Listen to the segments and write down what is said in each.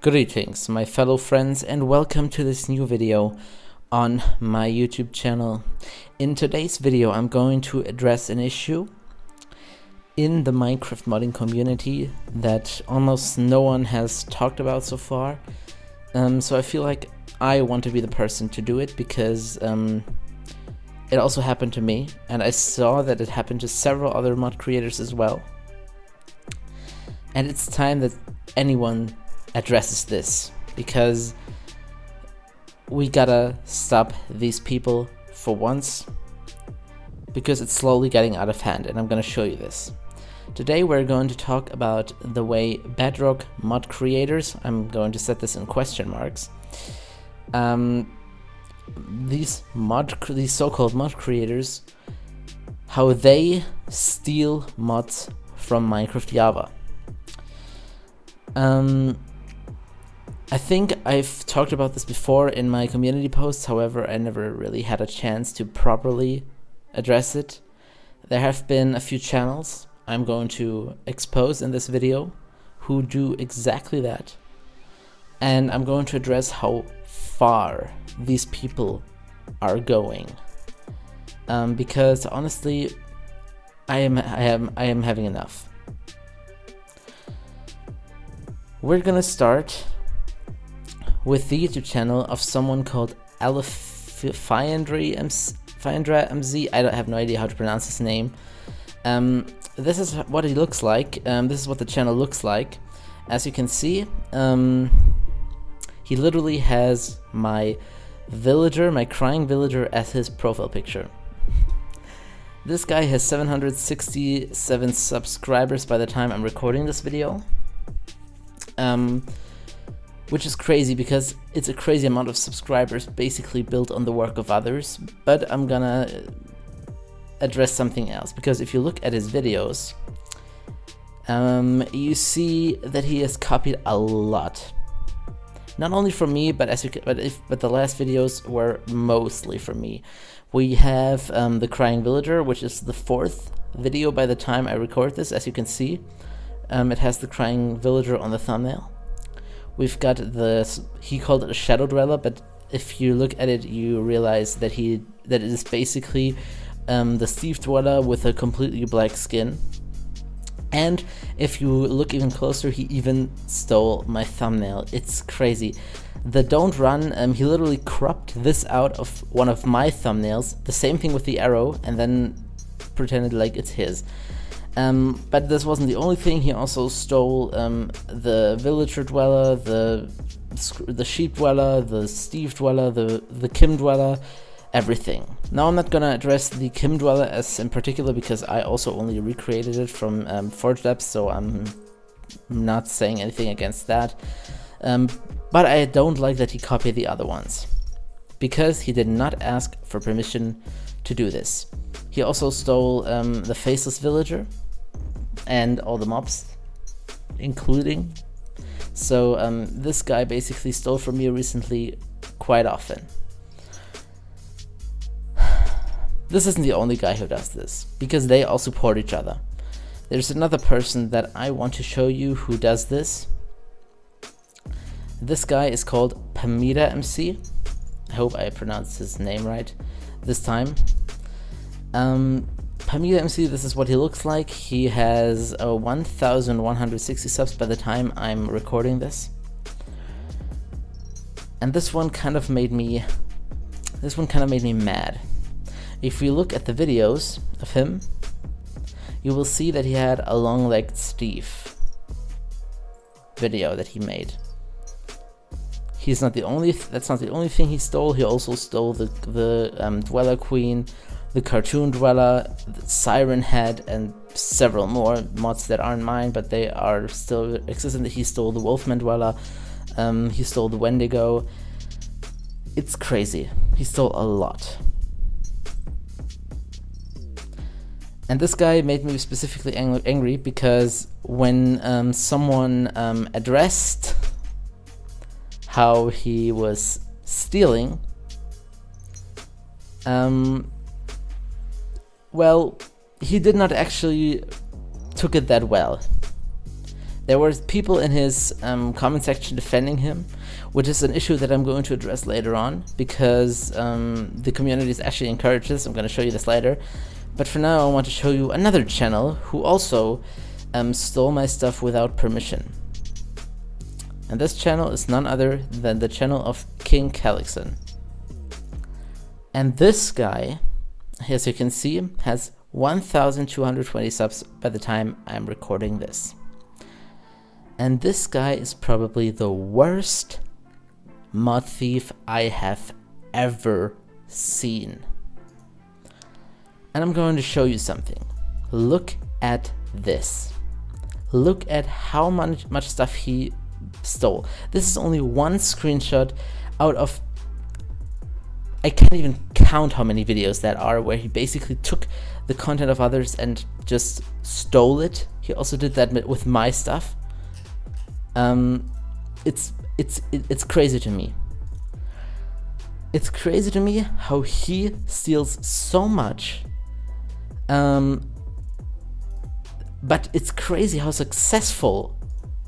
Greetings, my fellow friends, and welcome to this new video on my YouTube channel. In today's video, I'm going to address an issue in the Minecraft modding community that almost no one has talked about so far. So I feel like I want to be the person to do it because it also happened to me, and I saw that it happened to several other mod creators as well. And it's time that anyone addresses this, because we gotta stop these people for once, because it's slowly getting out of hand, and I'm gonna show you this. Today we're going to talk about the way Bedrock mod creators, I'm going to set this in question marks, these so-called mod creators, how they steal mods from Minecraft Java. I think I've talked about this before in my community posts, however I never really had a chance to properly address it. There have been a few channels I'm going to expose in this video who do exactly that, and I'm going to address how far these people are going, because honestly I am having enough. We're gonna start with the YouTube channel of someone called Fiandra MZ. I have no idea how to pronounce his name. This is what he looks like. This is what the channel looks like. As you can see, he literally has my villager, my crying villager, as his profile picture. This guy has 767 subscribers by the time I'm recording this video. Which is crazy because it's a crazy amount of subscribers basically built on the work of others, but I'm gonna address something else, because if you look at his videos, you see that he has copied a lot. Not only from me, but the last videos were mostly from me. We have the Crying Villager, which is the 4th video by the time I record this, as you can see. It has the Crying Villager on the thumbnail. We've got he called it a Shadow Dweller, but if you look at it, you realize that it is basically the Steve Dweller with a completely black skin. And if you look even closer, he even stole my thumbnail. It's crazy. The Don't Run, he literally cropped this out of one of my thumbnails, the same thing with the arrow, and then pretended like it's his. But this wasn't the only thing. He also stole the Villager Dweller, the Sheep Dweller, the Steve Dweller, the Kim Dweller, everything. Now I'm not gonna address the Kim Dweller as in particular, because I also only recreated it from Forge Labs, so I'm not saying anything against that. But I don't like that he copied the other ones, because he did not ask for permission to do this. He also stole the Faceless Villager and all the mobs, including. So this guy basically stole from me recently quite often. This isn't the only guy who does this, because they all support each other. There's another person that I want to show you who does this. This guy is called Pamida MC. I hope I pronounced his name right this time. Pamida MC, this is what he looks like. He has 1,160 subs by the time I'm recording this. And this one kind of made me mad. If we look at the videos of him, you will see that he had a long-legged Steve video that he made. That's not the only thing he stole. He also stole the Dweller Queen, the Cartoon Dweller, the Siren Head, and several more mods that aren't mine, but they are still existent. He stole the Wolfman Dweller, he stole the Wendigo. It's crazy. He stole a lot. And this guy made me specifically angry because when someone addressed how he was stealing, well, he did not actually took it that well. There were people in his comment section defending him, which is an issue that I'm going to address later on, because the community is actually encouraged this. I'm going to show you this later. But for now, I want to show you another channel who also stole my stuff without permission. And this channel is none other than the channel of King Calixon. And this guy, as you can see, has 1,220 subs by the time I'm recording this. And this guy is probably the worst mod thief I have ever seen. And I'm going to show you something. Look at this. Look at how much stuff he stole. This is only one screenshot out of, I can't even count how many videos that are, where he basically took the content of others and just stole it. He also did that with my stuff. It's crazy to me. It's crazy to me how he steals so much. But it's crazy how successful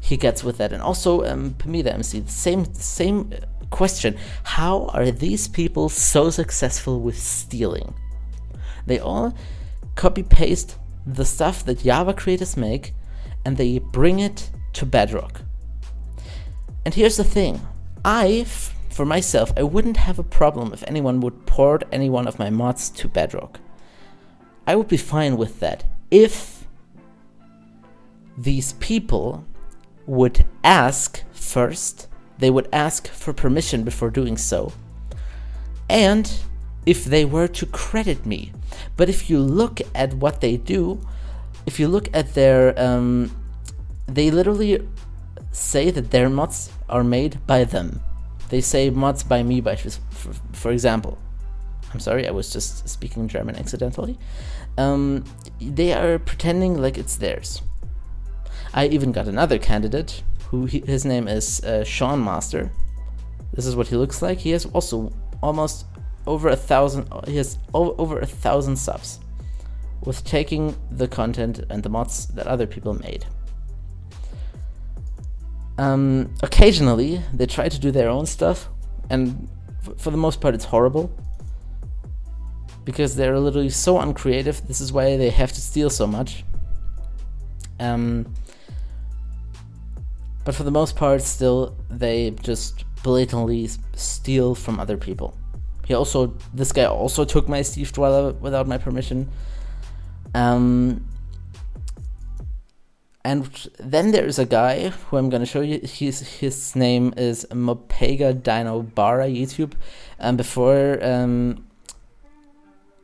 he gets with that. And also, Pamida MC, the same question. How are these people so successful with stealing? They all copy paste the stuff that Java creators make, and they bring it to Bedrock. And here's the thing. For myself, I wouldn't have a problem if anyone would port any one of my mods to Bedrock. I would be fine with that if these people would ask first. They would ask for permission before doing so, and if they were to credit me. But if you look at what they do, if you look at their they literally say that their mods are made by them. They say mods by me, for example. I'm sorry, I was just speaking German accidentally. They are pretending like it's theirs. I even got another candidate who his name is Sean Master. This is what he looks like. He has also almost over 1,000. He has over 1,000 subs with taking the content and the mods that other people made. Occasionally they try to do their own stuff, and for the most part it's horrible, because they're literally so uncreative. This is why they have to steal so much. But for the most part, still, they just blatantly steal from other people. This guy also took my Steve Dweller without my permission. And then there's a guy who I'm gonna show you. His name is Mopega Dino Bara YouTube. Before when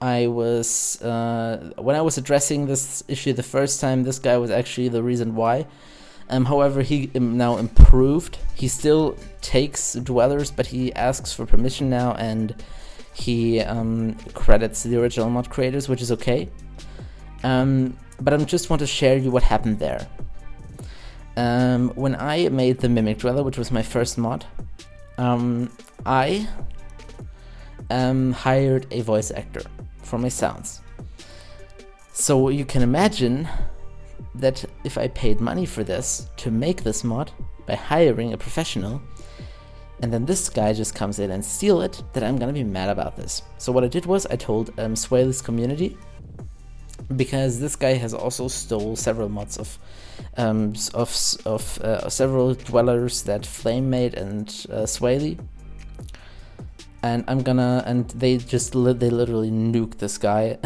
I was addressing this issue the first time, this guy was actually the reason why. However, he now improved. He still takes dwellers, but he asks for permission now, and he credits the original mod creators, which is okay. But I just want to share you what happened there. When I made the Mimic Dweller, which was my first mod, I hired a voice actor for my sounds. So you can imagine that if I paid money for this, to make this mod, by hiring a professional, and then this guy just comes in and steal it, that I'm gonna be mad about this. So what I did was I told Swaley's community, because this guy has also stole several mods of several dwellers that Flame made and Swaley, and they literally nuked this guy,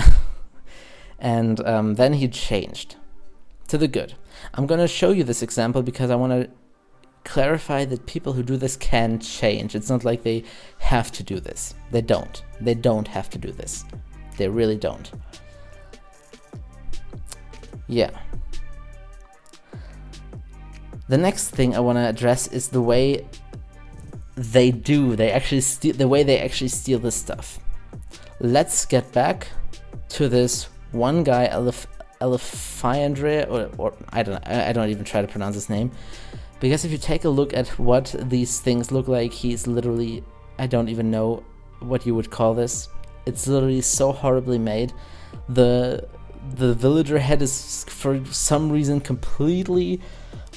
and then he changed to the good. I'm gonna show you this example because I want to clarify that people who do this can change. It's not like they have to do this. They don't. They don't have to do this. They really don't. Yeah. The next thing I want to address is the way they actually steal this stuff. Let's get back to this one guy, Elefandre, or I don't even try to pronounce his name, because if you take a look at what these things look like, he's literally, I don't even know what you would call this. It's literally so horribly made. The villager head is for some reason completely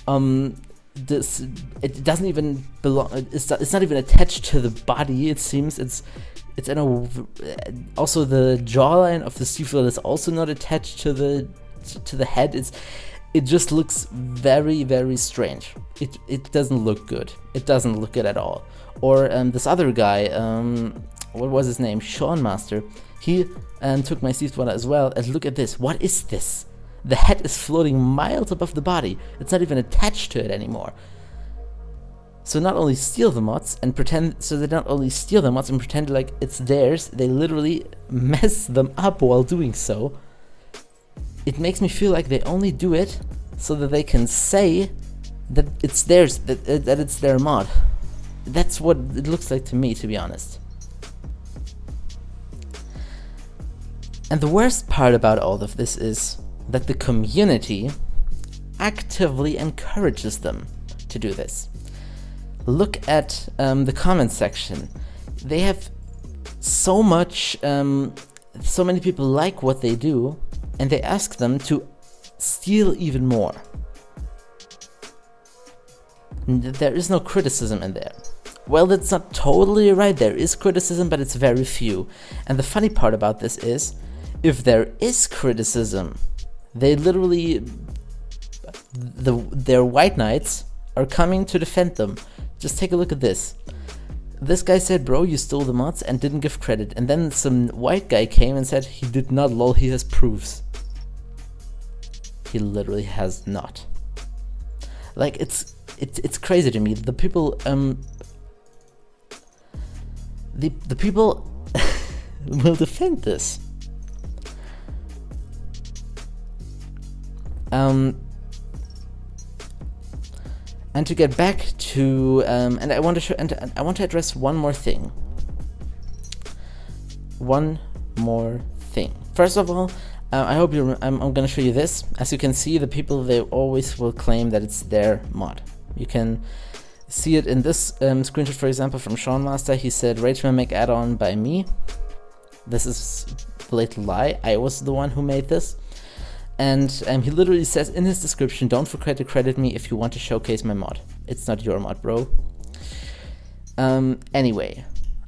This, it doesn't even belong. It's not even attached to the body. It seems it's in a. Also, the jawline of the seafood is also not attached to the head. It just looks very, very strange. It doesn't look good. It doesn't look good at all. Or this other guy, what was his name? Sean Master. He took my seafood as well. And look at this. What is this? The head is floating miles above the body. It's not even attached to it anymore. So not only steal the mods and pretend, so they not only steal the mods and pretend like it's theirs, they literally mess them up while doing so. It makes me feel like they only do it so that they can say that it's theirs, that it's their mod. That's what it looks like to me, to be honest. And the worst part about all of this is that the community actively encourages them to do this. Look at the comment section. They have so much, so many people like what they do, and they ask them to steal even more. There is no criticism in there. Well, that's not totally right. There is criticism, but it's very few. And the funny part about this is, if there is criticism, they literally, their white knights are coming to defend them. Just take a look at this. This guy said, bro, you stole the mods, and didn't give credit. And then some white guy came and said he did not, lol, he has proofs. He literally has not. Like, it's crazy to me. The people, the people will defend this. And to get back to, and I want to show, and I want to address one more thing. One more thing. First of all, I hope you. I'm going to show you this. As you can see, the people, they always will claim that it's their mod. You can see it in this screenshot, for example, from Sean Master. He said, "Rage make add-on by me." This is a blatant lie. I was the one who made this. And he literally says in his description, "Don't forget to credit me if you want to showcase my mod. It's not your mod, bro." Anyway,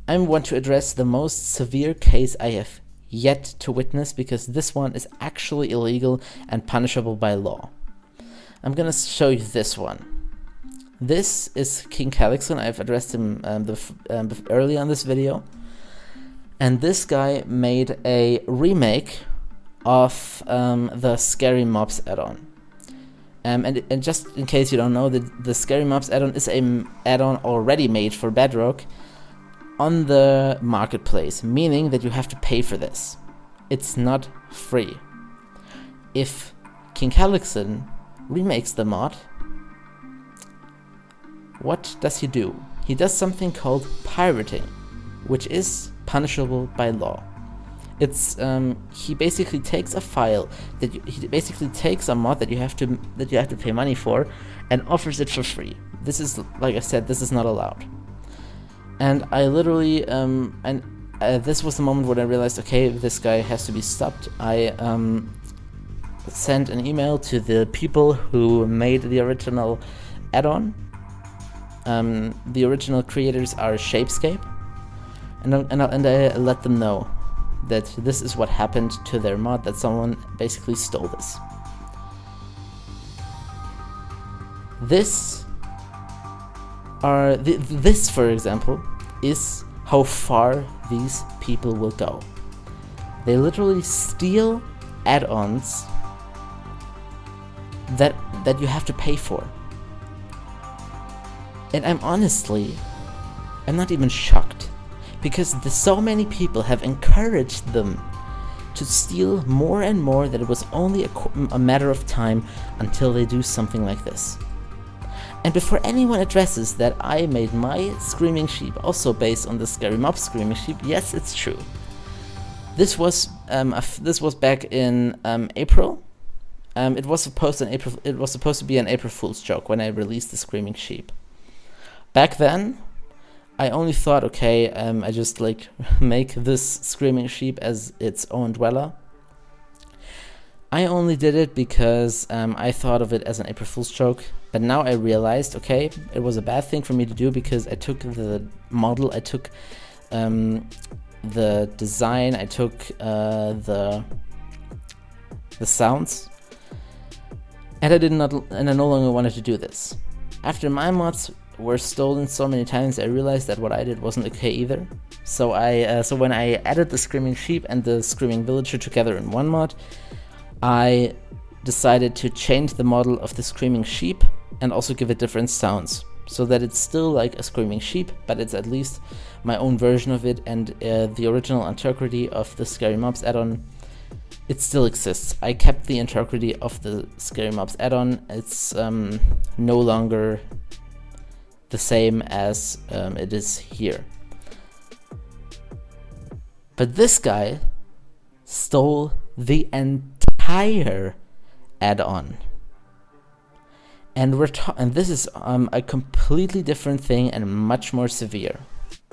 I want to address the most severe case I have yet to witness, because this one is actually illegal and punishable by law. I'm gonna show you this one. This is King Calixon. I've addressed him earlier in this video. And this guy made a remake of the Scary Mobs add-on. And just in case you don't know, the Scary Mobs add-on is an add-on already made for Bedrock on the marketplace, meaning that you have to pay for this. It's not free. If King Calixon remakes the mod, what does he do? He does something called pirating, which is punishable by law. It's he basically takes a file he basically takes a mod that you have to pay money for and offers it for free. This is, like I said, this is not allowed. And I literally this was the moment when I realized, okay, this guy has to be stopped. I sent an email to the people who made the original add-on. The original creators are Shapescape, and I let them know that this is what happened to their mod, that someone basically stole this. This, for example, is how far these people will go. They literally steal add-ons that you have to pay for. And I'm not even shocked, because so many people have encouraged them to steal more and more that it was only a matter of time until they do something like this. And before anyone addresses that I made my Screaming Sheep also based on the Scary Mob Screaming Sheep, yes, it's true. This was back in April. It was supposed to be an April Fool's joke when I released the Screaming Sheep. Back then, I only thought, okay, I just like make this Screaming Sheep as its own dweller. I only did it because I thought of it as an April Fool's joke. But now I realized, okay, it was a bad thing for me to do, because I took the model, I took the design, I took the sounds, and I no longer wanted to do this. After my mods were stolen so many times, I realized that what I did wasn't okay either. So when I added the Screaming Sheep and the Screaming Villager together in one mod, I decided to change the model of the Screaming Sheep and also give it different sounds, so that it's still like a Screaming Sheep, but it's at least my own version of it, and the original Antiquity of the Scary Mobs add-on, it still exists. I kept the Antiquity of the Scary Mobs add-on. It's no longer the same as it is here. But this guy stole the entire add-on. And this is a completely different thing and much more severe.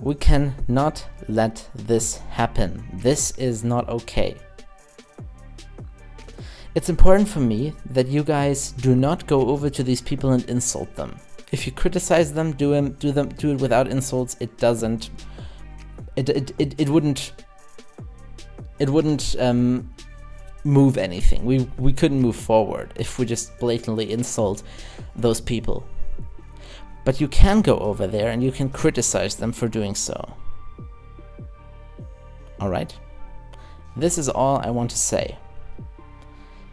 We cannot let this happen. This is not okay. It's important for me that you guys do not go over to these people and insult them. If you criticize them, do it without insults. It wouldn't move anything. We couldn't move forward if we just blatantly insult those people. But you can go over there and you can criticize them for doing so. Alright? This is all I want to say.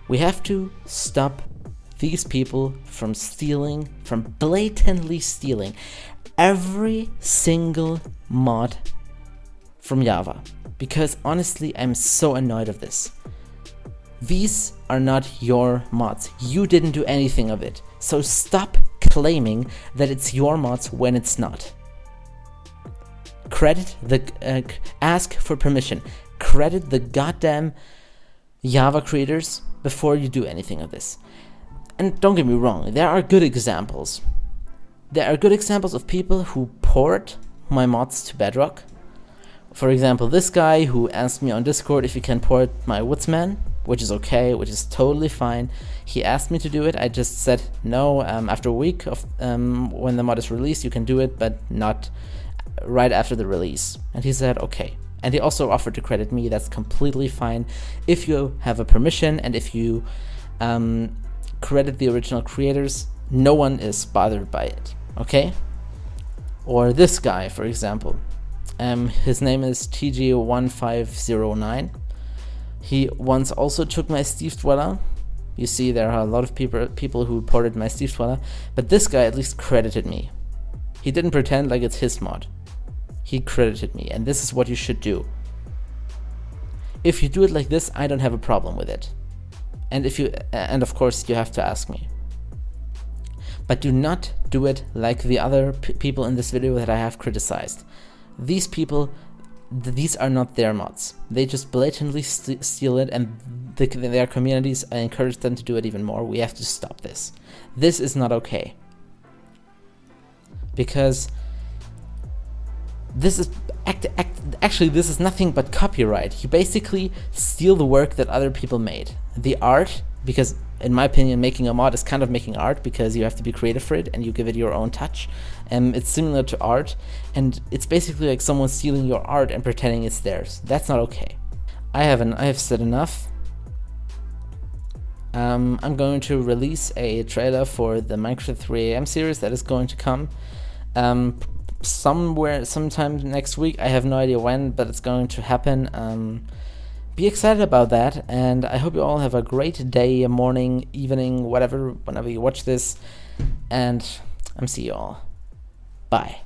We have to stop these people from stealing, from blatantly stealing every single mod from Java. Because honestly, I'm so annoyed of this. These are not your mods. You didn't do anything of it. So stop claiming that it's your mods when it's not. Ask for permission. Credit the goddamn Java creators before you do anything of this. And don't get me wrong, there are good examples. There are good examples of people who port my mods to Bedrock. For example, this guy who asked me on Discord if he can port my Woodsman, which is okay, which is totally fine. He asked me to do it. I just said no. After a week of when the mod is released, you can do it, but not right after the release. And he said okay. And he also offered to credit me. That's completely fine if you have a permission and if you credit the original creators. No one is bothered by it. Okay? Or this guy, for example. His name is TG1509. He once also took my Steve Dweller. You see, there are a lot of people who ported my Steve Dweller, but this guy at least credited me. He didn't pretend like it's his mod. He credited me, and this is what you should do. If you do it like this, I don't have a problem with it. And of course, you have to ask me. But do not do it like the other people in this video that I have criticized. These people, these are not their mods. They just blatantly steal it, and their communities, I encourage them to do it even more. We have to stop this. This is not okay. Because this is actually this is nothing but copyright. You basically steal the work that other people made. The art, because in my opinion making a mod is kind of making art, because you have to be creative for it and you give it your own touch. It's similar to art, and it's basically like someone stealing your art and pretending it's theirs. That's not okay. I have said enough. I'm going to release a trailer for the Minecraft 3 AM series that is going to come sometime next week. I have no idea when, but it's going to happen. Be excited about that, and I hope you all have a great day, morning, evening, whatever, whenever you watch this, and see you all. Bye.